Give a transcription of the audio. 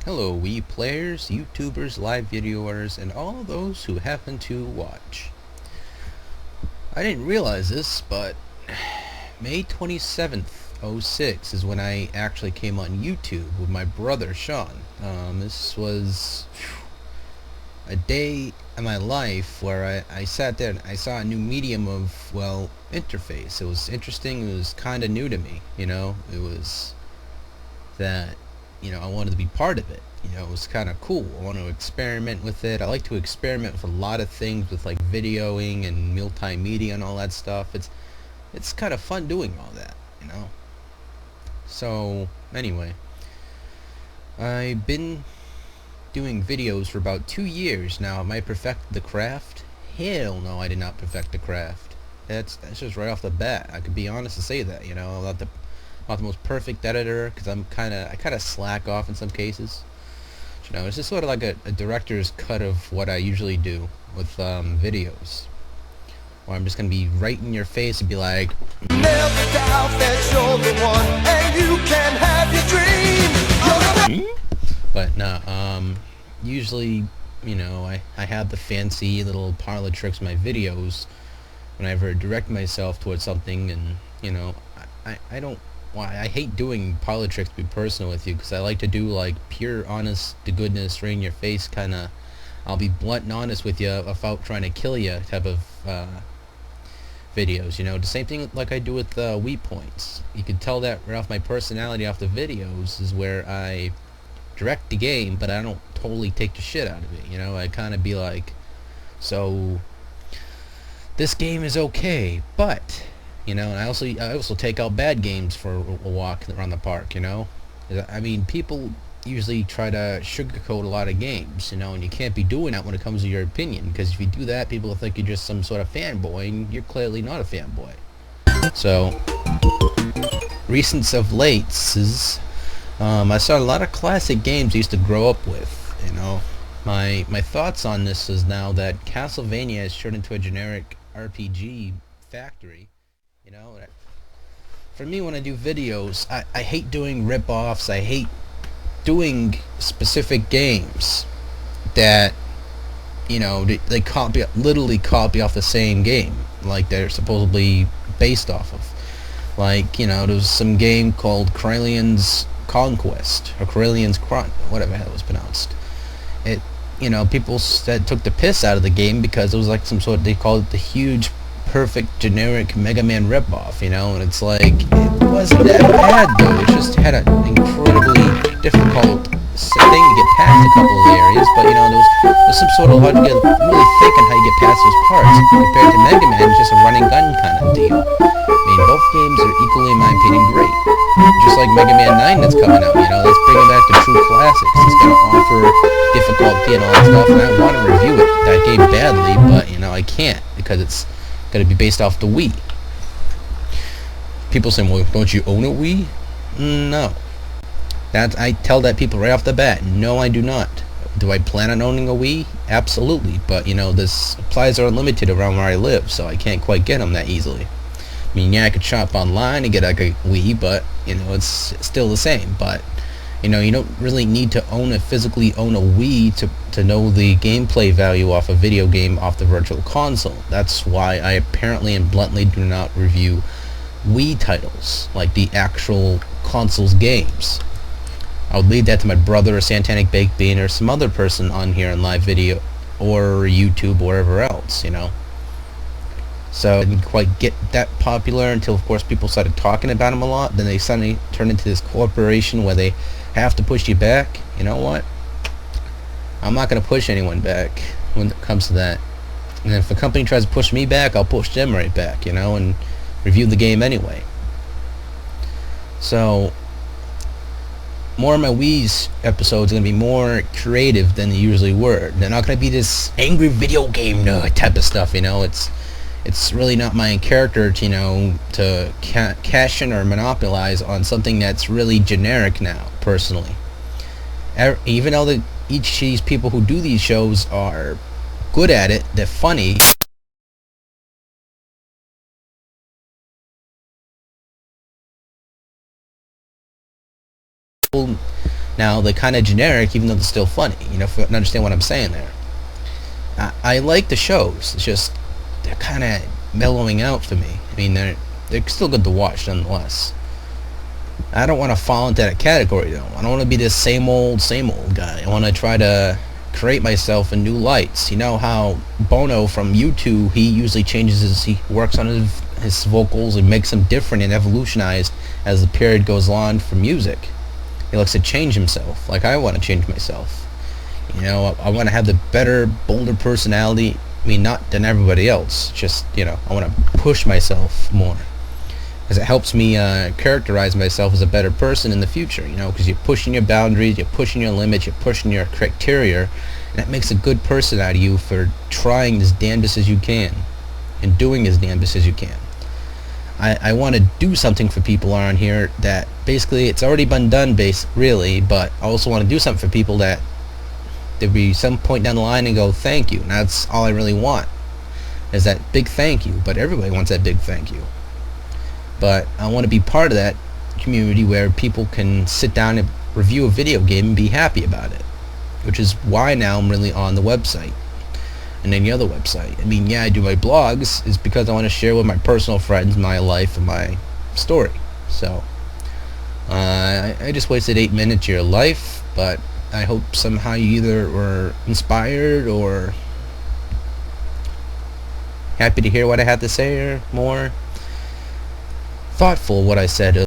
Hello Wii players, YouTubers, live videoers, and all those who happen to watch. I didn't realize this, but May 27th, '06 is when I actually came on YouTube with my brother Sean. This was a day in my life where I sat there and I saw a new medium of, well, interface. It was interesting, it was kind of new to me, it was that I wanted to be part of it. It was kind of cool. I want to experiment with it. I like to experiment with a lot of things, with like videoing and multimedia and all that stuff. It's kind of fun doing all that. So anyway, I've been doing videos for about 2 years now. Am I perfected the craft? Hell no, I did not perfect the craft. That's just right off the bat. I could be honest to say that. I'm not the most perfect editor, because I kind of slack off in some cases. It's just sort of like a director's cut of what I usually do with videos, where I'm just gonna be right in your face and be like, never doubt that you're the one, and you can have your dream. But no, usually, I have the fancy little parlor tricks in my videos whenever I direct myself towards something, and I don't. Why I hate doing parlor tricks, to be personal with you, because I like to do like pure, honest to goodness, right in your face kind of. I'll be blunt and honest with you without trying to kill you type of videos. The same thing like I do with Wii points. You can tell that right off my personality off the videos is where I direct the game, but I don't totally take the shit out of it. I kind of be like, so this game is okay, but and I also take out bad games for a walk around the park. I mean, people usually try to sugarcoat a lot of games, and you can't be doing that when it comes to your opinion, because if you do that, people will think you're just some sort of fanboy, and you're clearly not a fanboy. So, recent of late is, I saw a lot of classic games I used to grow up with. My thoughts on this is now that Castlevania has turned into a generic RPG factory. For me, when I do videos, I hate doing rip-offs. I hate doing specific games that, they literally copy off the same game, like they're supposedly based off of. Like, there was some game called Corellian's Conquest, or Corellian's whatever the hell it was pronounced. People took the piss out of the game because it was like they called it the huge perfect generic Mega Man ripoff, and it's like, it wasn't that bad though. It just had an incredibly difficult thing to get past a couple of the areas, but there was some sort of hard to get really thick on how you get past those parts compared to Mega Man, just a running gun kind of deal. I mean, both games are equally, in my opinion, great. Just like Mega Man 9 that's coming out, let's bring it back to true classics. It's gonna offer difficulty and all that stuff, and I want to review that game badly, but I can't, because it's going to be based off the Wii. People say, well, don't you own a Wii? No. I tell that people right off the bat. No, I do not. Do I plan on owning a Wii? Absolutely. But, the supplies are unlimited around where I live, so I can't quite get them that easily. I mean, yeah, I could shop online and get like a Wii, but, it's still the same. But, you don't really need to physically own a Wii to know the gameplay value off a video game off the virtual console. That's why I apparently and bluntly do not review Wii titles, like the actual console's games. I would leave that to my brother or Santanic Baked Bean or some other person on here in live video or YouTube or wherever else, So I didn't quite get that popular until, of course, people started talking about them a lot. Then they suddenly turned into this corporation where they have to push you back. You know what? I'm not going to push anyone back when it comes to that. And if a company tries to push me back, I'll push them right back, and review the game anyway. So, more of my Wii's episodes are going to be more creative than they usually were. They're not going to be this angry video game nerd type of stuff, It's really not my character to cash in or monopolize on something that's really generic now, personally. Even though each of these people who do these shows are good at it, they're funny. Now they're kind of generic, even though they're still funny. If you understand what I'm saying there. I like the shows. It's just they're kind of mellowing out for me. I mean, they're still good to watch nonetheless. I don't want to fall into that category though. I don't want to be this same old guy. I want to try to create myself in new lights. You know how Bono from U2, he usually he works on his vocals and makes them different and evolutionized as the period goes on for music. He likes to change himself, like I want to change myself. I want to have the better, bolder personality. I mean, not than everybody else. Just, I want to push myself more. Because it helps me characterize myself as a better person in the future, because you're pushing your boundaries, you're pushing your limits, you're pushing your criteria, and that makes a good person out of you for trying as damnedest as you can and doing as damnedest as you can. I want to do something for people around here that basically it's already been done, really, but I also want to do something for people that there'll be some point down the line and go, thank you. And that's all I really want, is that big thank you. But everybody wants that big thank you. But I want to be part of that community where people can sit down and review a video game and be happy about it, which is why now I'm really on the website and any other website. I mean, yeah, I do my blogs is because I want to share with my personal friends my life and my story. So I just wasted 8 minutes of your life, but I hope somehow you either were inspired or happy to hear what I had to say, or more thoughtful what I said.